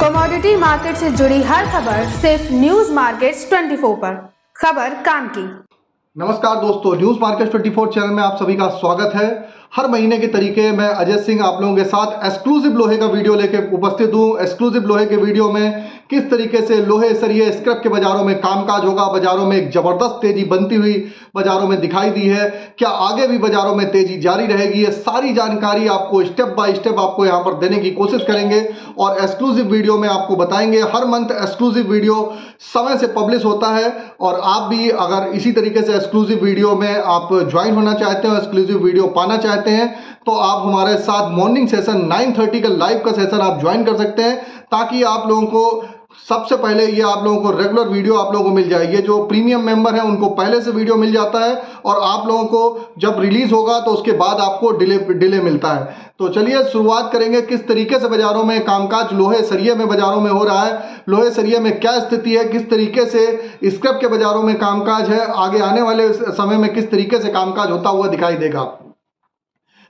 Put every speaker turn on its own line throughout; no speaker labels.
Commodity market से जुड़ी हर खबर सिर्फ न्यूज मार्केट्स 24 पर। खबर काम की।
नमस्कार दोस्तों, न्यूज मार्केट 24 चैनल में आप सभी का स्वागत है। हर महीने के तरीके मैं अजय सिंह आप लोगों के साथ एक्सक्लूसिव लोहे का वीडियो लेकर उपस्थित हूँ। एक्सक्लूसिव लोहे के वीडियो में किस तरीके से लोहे सरिये स्क्रैप के बाजारों में कामकाज होगा, बाजारों में एक जबरदस्त तेजी बनती हुई बाजारों में दिखाई दी है, क्या आगे भी बाजारों में तेजी जारी रहेगी, ये सारी जानकारी आपको स्टेप बाय स्टेप आपको यहाँ पर देने की कोशिश करेंगे और एक्सक्लूसिव वीडियो में आपको बताएंगे। हर मंथ एक्सक्लूसिव वीडियो समय से पब्लिश होता है और आप भी अगर इसी तरीके से एक्सक्लूसिव वीडियो में आप ज्वाइन होना चाहते हो, एक्सक्लूसिव वीडियो पाना चाहते हैं, तो आप हमारे साथ मॉर्निंग सेशन 9:30 का लाइव का सेशन आप ज्वाइन कर सकते हैं, ताकि आप लोगों को सबसे पहले ये आप लोगों को रेगुलर वीडियो आप लोगों को मिल जाए। ये जो प्रीमियम मेंबर हैं उनको पहले से वीडियो मिल जाता है और आप लोगों को जब रिलीज होगा तो उसके बाद आपको डिले मिलता है। तो चलिए शुरुआत करेंगे किस तरीके से बाजारों में कामकाज लोहे सरिये में बाजारों में हो रहा है, लोहे सरिये में क्या स्थिति है, किस तरीके से स्क्रैप के बाजारों में कामकाज है, आगे आने वाले समय में किस तरीके से कामकाज होता हुआ दिखाई देगा।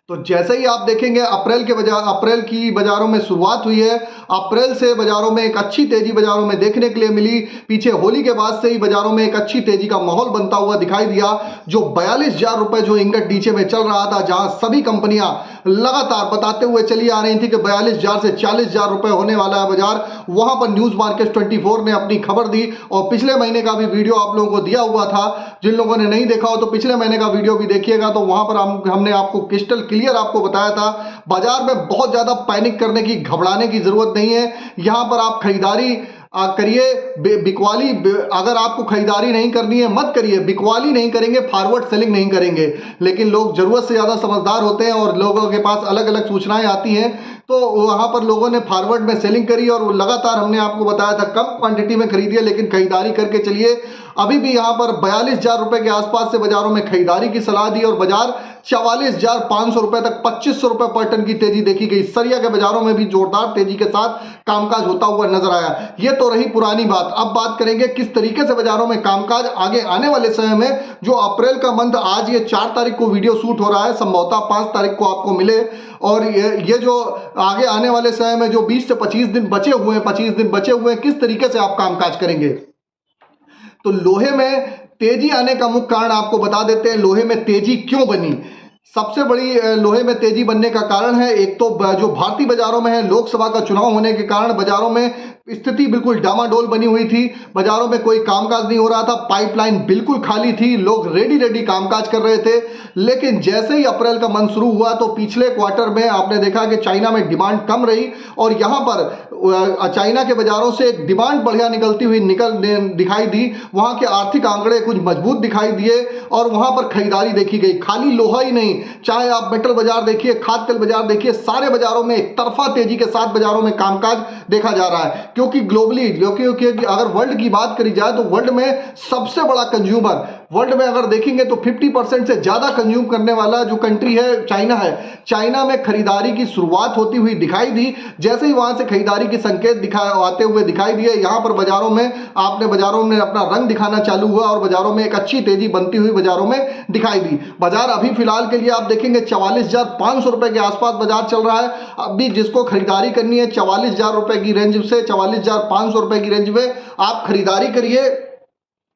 तो जैसे ही आप देखेंगे अप्रैल की बाजारों में शुरुआत हुई है। अप्रैल से बाजारों में एक अच्छी तेजी बाजारों में देखने के लिए मिली। पीछे होली के बाद से ही बाजारों में एक अच्छी तेजी का माहौल बनता हुआ दिखाई दिया। जो 42,000 रुपए जो इंगट नीचे में चल रहा था, जहां सभी कंपनियां लगातार बताते हुए चली आ रही थी कि 42,000 से 40,000 रुपए होने वाला है बाजार, वहां पर न्यूज मार्केट 24 ने अपनी खबर दी और पिछले महीने का भी वीडियो आप लोगों को दिया हुआ था। जिन लोगों ने नहीं देखा हो तो पिछले महीने का वीडियो भी देखिएगा, तो वहां पर हमने आपको क्रिस्टल क्लियर आपको बताया था बाजार में बहुत ज्यादा पैनिक करने की, घबराने की जरूरत नहीं है। यहां पर आप खरीदारी करिए, बिकवाली अगर आपको खरीदारी नहीं करनी है मत करिए, बिकवाली नहीं करेंगे, फॉरवर्ड सेलिंग नहीं करेंगे। लेकिन लोग जरूरत से ज्यादा समझदार होते हैं और लोगों के पास अलग अलग सूचनाएं आती हैं, तो वहां पर लोगों ने फॉरवर्ड में सेलिंग करी और लगातार हमने आपको बताया था कम क्वांटिटी में खरीदिए लेकिन खरीदारी करके चलिए। अभी भी यहां पर 42,000 रुपए के आसपास से बाजारों में खरीदारी की सलाह दी और बाजार 44,500 रुपए तक 2,500 रुपए पर टन की तेजी देखी गई। सरिया के बाजारों में भी जोरदार तेजी के साथ कामकाज होता हुआ नजर आया। ये तो रही पुरानी बात। अब बात करेंगे किस तरीके से बाजारों में कामकाज आगे आने वाले समय में। जो अप्रैल का मंथ, आज ये 4 तारीख को वीडियो शूट हो रहा है, संभवतः 5 तारीख को आपको मिले, और ये जो आगे आने वाले समय में जो 20 से 25 दिन बचे हुए हैं, किस तरीके से आप कामकाज करेंगे। तो लोहे में तेजी आने का मुख्य कारण आपको बता देते हैं। लोहे में तेजी क्यों बनी, सबसे बड़ी लोहे में तेजी बनने का कारण है, एक तो जो भारतीय बाजारों में है, लोकसभा का चुनाव होने के कारण बाजारों में स्थिति बिल्कुल डामाडोल बनी हुई थी। बाजारों में कोई कामकाज नहीं हो रहा था, पाइपलाइन बिल्कुल खाली थी, लोग रेडी कामकाज कर रहे थे। लेकिन जैसे ही अप्रैल का मंथ शुरू हुआ तो पिछले क्वार्टर में आपने देखा कि चाइना में डिमांड कम रही और यहां पर चाइना के बाजारों से डिमांड बढ़िया निकलती हुई दिखाई दी। वहां के आर्थिक आंकड़े कुछ मजबूत दिखाई दिए और वहां पर खरीदारी देखी गई। खाली लोहा ही नहीं, चाहे आप मेटल बाजार देखिए, खाद्य तेल बाजार देखिए, सारे बाजारों में एक तरफा तेजी के साथ बाजारों में कामकाज देखा जा रहा है। क्योंकि ग्लोबली, क्योंकि अगर वर्ल्ड की बात करी जाए तो वर्ल्ड में सबसे बड़ा कंज्यूमर, वर्ल्ड में अगर देखेंगे तो 50% से ज्यादा कंज्यूम करने वाला जो कंट्री है चाइना है। चाइना में खरीदारी की शुरुआत होती हुई दिखाई दी। जैसे ही वहां से खरीदारी के संकेत आते हुए दिखाई दिए, यहां पर बाजारों में अपना रंग दिखाना चालू हुआ और बाजारों में एक अच्छी तेजी बनती हुई बाजारों में दिखाई दी। बाजार अभी फिलहाल के लिए आप देखेंगे 44,500 रुपए के आसपास बाजार चल रहा है। अभी जिसको खरीदारी करनी है 44,000 रुपए की रेंज से 44,500 रुपए की रेंज में आप खरीदारी करिए।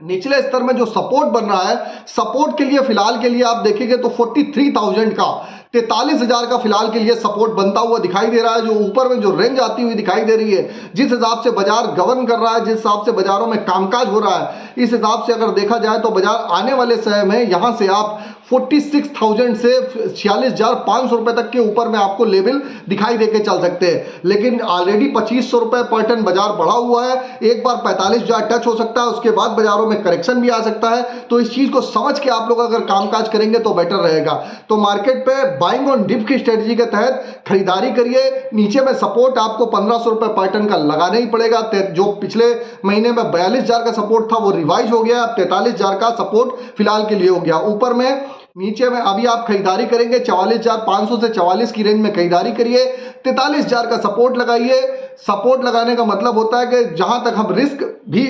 निचले स्तर में जो सपोर्ट बन रहा है, सपोर्ट के लिए फिलहाल के लिए आप देखेंगे तो 43,000 का, 43,000 का फिलहाल के लिए सपोर्ट बनता हुआ दिखाई दे रहा है। जो ऊपर में जो रेंज आती हुई दिखाई दे रही है, जिस हिसाब से बाजार गवर्न कर रहा है, जिस हिसाब से बाजारों में कामकाज हो रहा है, इस हिसाब से अगर देखा जाए तो बाजार आने वाले समय में यहां से आप 46,000 से 46,500 रुपए तक के ऊपर में आपको लेवल दिखाई देके चल सकते हैं। लेकिन ऑलरेडी 2,500 रुपए पर टन बाजार बढ़ा हुआ है, एक बार 45,000 टच हो सकता है, उसके बाद बाजारों में करेक्शन भी आ सकता है। तो इस चीज को समझ के आप लोग अगर कामकाज करेंगे तो बेटर रहेगा। तो मार्केट पे बाइंग ऑन डिप की स्ट्रेटजी के तहत खरीदारी करिए। नीचे में सपोर्ट आपको 1,500 रुपए पर टन का लगाना ही पड़ेगा। जो पिछले महीने में 42,000 का सपोर्ट था वो रिवाइज हो गया, अब 43,000 का सपोर्ट फिलहाल के लिए हो गया। ऊपर में नीचे में अभी आप खरीदारी करेंगे 44,500 से 44 की रेंज में खरीदारी करिए। 43,000 का सपोर्ट लगाइए। सपोर्ट लगाने का मतलब होता है कि जहां तक हम रिस्क भी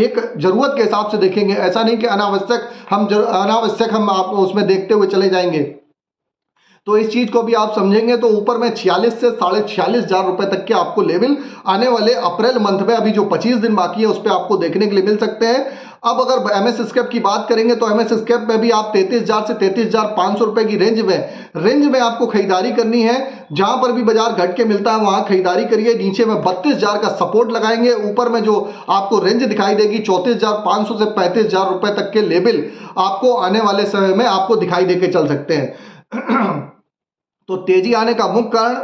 एक जरूरत के हिसाब से देखेंगे, ऐसा नहीं कि अनावश्यक हम आप उसमें देखते हुए चले जाएंगे। तो इस चीज को भी आप समझेंगे तो ऊपर में 46 से 46,500 हजार रुपए तक के आपको लेवल आने वाले अप्रैल मंथ में, अभी जो 25 दिन बाकी है उस पर आपको देखने के लिए मिल सकते हैं। अब अगर एमएस स्कैप की बात करेंगे तो एमएस स्कैप में भी आप 33,000 से 33,500 रुपए की रेंज में आपको खरीदारी करनी है। जहां पर भी बाजार घट के मिलता है वहां खरीदारी करिए। नीचे में 32,000 का सपोर्ट लगाएंगे। ऊपर में जो आपको रेंज दिखाई देगी 34,500 से 35,000 रुपए तक के लेवल आपको आने वाले समय में आपको दिखाई देके चल सकते हैं। तो तेजी आने का मुख्य कारण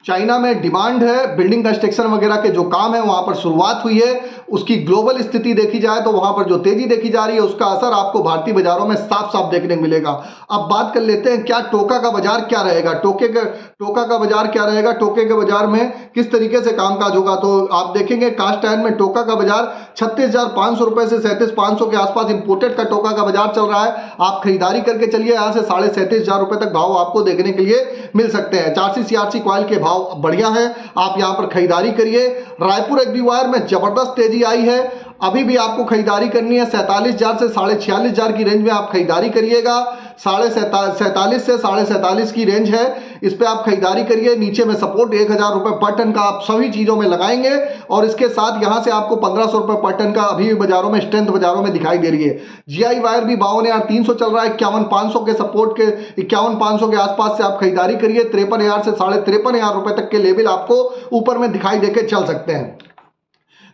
चाइना में डिमांड है, बिल्डिंग कंस्ट्रक्शन वगैरह के जो काम है वहां पर शुरुआत हुई है। उसकी ग्लोबल स्थिति देखी जाए तो वहां पर जो तेजी देखी जा रही है उसका असर आपको भारतीय बाजारों में साफ साफ देखने को मिलेगा। अब बात कर लेते हैं क्या टोका का बाजार क्या रहेगा, टोका का बाजार क्या रहेगा, टोके के बाजार में किस तरीके से कामकाज होगा। तो आप देखेंगे कास्ट आयरन में टोका का बाजार 36,500 रुपए से 37,500 के आसपास इंपोर्टेड का टोका का बाजार चल रहा है। आप खरीदारी करके चलिए, यहां से 37,500 रुपए तक भाव आपको देखने के लिए मिल सकते हैं। 4C CRC कॉइल के भाव बढ़िया है, आप यहां पर खरीदारी करिए। रायपुर एग्री वायर में जबरदस्त तेजी आई है, अभी भी आपको खरीदारी करनी है। 47,000 से 46,500 की रेंज में आप खरीदारी करिएगा। 47,500 से 47,500 की रेंज है, इस पे आप खरीदारी करिए। नीचे में सपोर्ट 1,000 रुपए पर टन का आप सभी चीजों में लगाएंगे और इसके साथ यहां से आपको 1,500 रुपए पर टन का अभी बाजारों में स्ट्रेंथ बाजारों में दिखाई दे रही है। जीआई वायर भी 52,300 चल रहा है, 51,500 के सपोर्ट के 51,500 के आसपास से आप खरीदारी करिए। 53,000 से 53,500 रुपए तक के लेवल आपको ऊपर में दिखाई देके चल सकते हैं।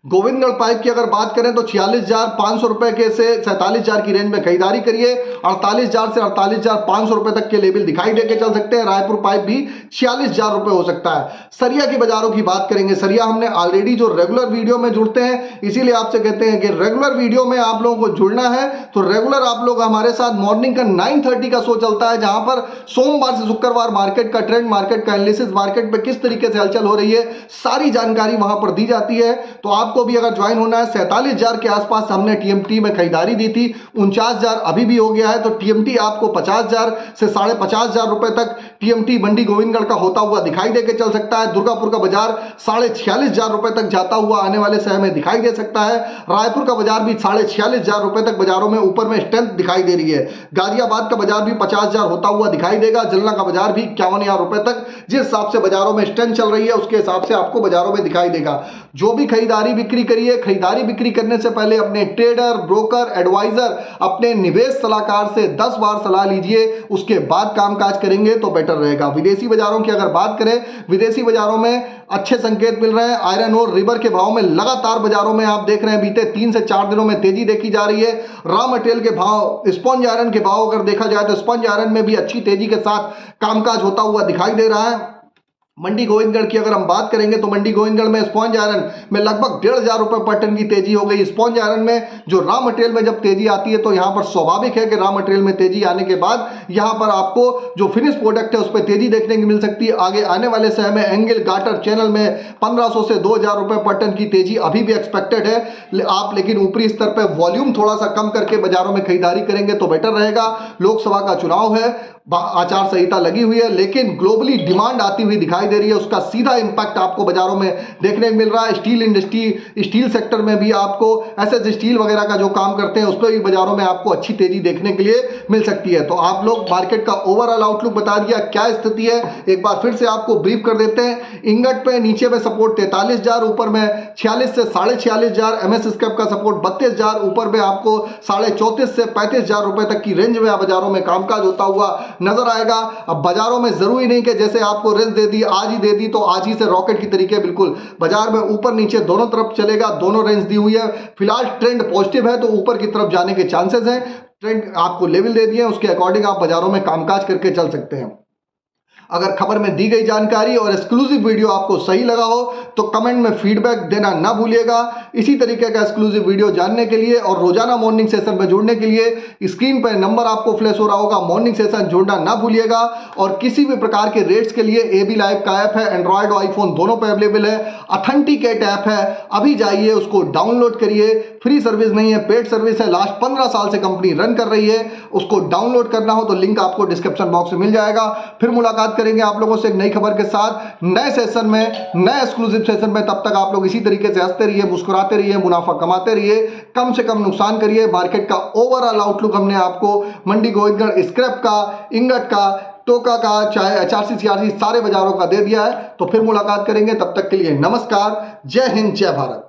गोविंदगढ़ पाइप की अगर बात करें तो 46,500 रुपए के से 47,000 की रेंज में खरीदारी करिए। 48,000 से 48,500 रुपए तक के लेवल दिखाई देके चल सकते हैं। रायपुर पाइप भी 46,000 रुपए हो सकता है। सरिया की बाजारों की बात करेंगे, सरिया हमने ऑलरेडी जो रेगुलर वीडियो में जुड़ते हैं इसीलिए आपसे कहते हैं कि रेगुलर वीडियो में आप लोगों को जुड़ना है तो रेगुलर आप लोग हमारे साथ मॉर्निंग का 9:30 का शो चलता है, जहां पर सोमवार से शुक्रवार मार्केट का ट्रेंड, मार्केट का एनालिसिस, मार्केट में किस तरीके से हलचल हो रही है सारी जानकारी वहां पर दी जाती है। तो आपको भी अगर ज्वाइन होना है, 47,000 के आसपास हमने टीएमटी में खरीदारी दी थी, 49,000 अभी भी हो गया है। तो टीएमटी आपको 50,000 से 50,500 रुपए तक टीएमटी मंडी गोविंदगढ़ का होता हुआ दिखाई देके चल सकता है। दुर्गापुर का बाजार 46,500 रुपए तक जाता हुआ आने वाले समय में दिखाई दे सकता है। रायपुर का बाजार भी 46,500 रुपए तक बाजारों में ऊपर में स्ट्रेंथ दिखाई दे रही है। गाजियाबाद का बाजार भी 50,000 होता हुआ दिखाई देगा। जलना का बाजार भी 51,000 रुपए तक जिस हिसाब से बाजारों में स्ट्रेंथ चल रही है उसके हिसाब से आपको बाजारों में दिखाई देगा। जो भी खरीदारी बिक्री करिए, खरीदारी बिक्री करने से पहले अपने ट्रेडर, ब्रोकर, एडवाइजर, अपने निवेश सलाहकार से 10 बार सलाह लीजिए, उसके बाद कामकाज करेंगे तो बेटर रहेगा। विदेशी बाजारों की अगर बात करें, विदेशी बाजारों में अच्छे संकेत मिल रहे हैं। आयरन और रिवर के भाव में लगातार बाजारों में आप देख रहे हैं बीते 3 से 4 दिनों में तेजी देखी जा रही है। रॉ मटेरियल के भाव, स्पंज आयरन के भाव अगर देखा जाए तो स्पंज आयरन में भी अच्छी तेजी के साथ कामकाज होता हुआ दिखाई दे रहा है। मंडी गोविंदगढ़ की अगर हम बात करेंगे तो मंडी गोविंदगढ़ में स्पॉन्ज आयरन में लगभग 1,500 रुपए पर टन की तेजी हो गई। स्पॉन्ज आयरन में जो रॉ मटेरियल में जब तेजी आती है तो यहां पर स्वाभाविक है कि रॉ मटेरियल में तेजी आने के बाद यहां पर आपको जो फिनिश प्रोडक्ट है उस पर तेजी देखने की मिल सकती है। आगे आने वाले समय में एंगल, गाटर, चैनल में 1,500 से 2,000 रुपए पर टन की तेजी अभी भी एक्सपेक्टेड है। आप लेकिन ऊपरी स्तर पर वॉल्यूम थोड़ा सा कम करके बाजारों में खरीदारी करेंगे तो बेटर रहेगा। लोकसभा का चुनाव है, आचार संहिता लगी हुई है, लेकिन ग्लोबली डिमांड आती हुई दिखाई दे रही है, उसका सीधा इंपैक्ट आपको बाजारों में देखने को मिल रहा है। स्टील इंडस्ट्री, स्टील सेक्टर में भी आपको एसएस स्टील वगैरह का जो काम करते हैं उस पर भी बाजारों में आपको अच्छी तेजी देखने के लिए मिल सकती है। तो आप लोग मार्केट का ओवरऑल आउटलुक बता दिया, क्या स्थिति है एक बार फिर से आपको ब्रीफ कर देते हैं। इंगट पे नीचे में सपोर्ट 43,000, ऊपर में 46 से 46,500। एमएस स्क्रैप का सपोर्ट 32,000, ऊपर में आपको 34,500 से 35,000 रुपए तक की रेंज में बाजारों में कामकाज होता हुआ नजर आएगा। अब बाजारों में जरूरी नहीं कि जैसे आपको रेंज दे दी, आज ही दे दी तो आज ही से रॉकेट की तरीके, बिल्कुल बाजार में ऊपर नीचे दोनों तरफ चलेगा, दोनों रेंज दी हुई है। फिलहाल ट्रेंड पॉजिटिव है तो ऊपर की तरफ जाने के चांसेस हैं। ट्रेंड आपको लेवल दे दिए, उसके अकॉर्डिंग आप बाजारों में कामकाज करके चल सकते हैं। अगर खबर में दी गई जानकारी और एक्सक्लूसिव वीडियो आपको सही लगा हो तो कमेंट में फीडबैक देना ना भूलिएगा। इसी तरीके का एक्सक्लूसिव वीडियो जानने के लिए और रोजाना मॉर्निंग सेशन में जुड़ने के लिए स्क्रीन पर नंबर आपको फ्लैश हो रहा होगा, मॉर्निंग सेशन जुड़ना ना भूलिएगा। और किसी भी प्रकार के रेट्स के लिए एबी लाइव का ऐप है, एंड्रॉयड और आईफोन दोनों पे अवेलेबल है। ऑथेंटिकेट ऐप है, अभी जाइए उसको डाउनलोड करिए। फ्री सर्विस नहीं है, पेड सर्विस है, लास्ट 15 साल से कंपनी रन कर रही है। उसको डाउनलोड करना हो तो लिंक आपको डिस्क्रिप्शन बॉक्स में मिल जाएगा। फिर मुलाकात करेंगे आप लोगों से एक नई खबर के साथ, नए सेशन में, नए एक्सक्लूसिव सेशन में। तब तक आप लोग इसी तरीके से हंसते रहिए, मुस्कुराते रहिए, मुनाफा कमाते रहिए, कम से कम नुकसान करिए। मार्केट का ओवरऑल आउटलुक हमने आपको मंडी गोविंदगढ़ स्क्रैप का, इंगट का, टोका का, चाहे HRC CRC सारे बाजारों का दे दिया है। तो फिर मुलाकात करेंगे, तब तक के लिए नमस्कार, जय हिंद, जय भारत।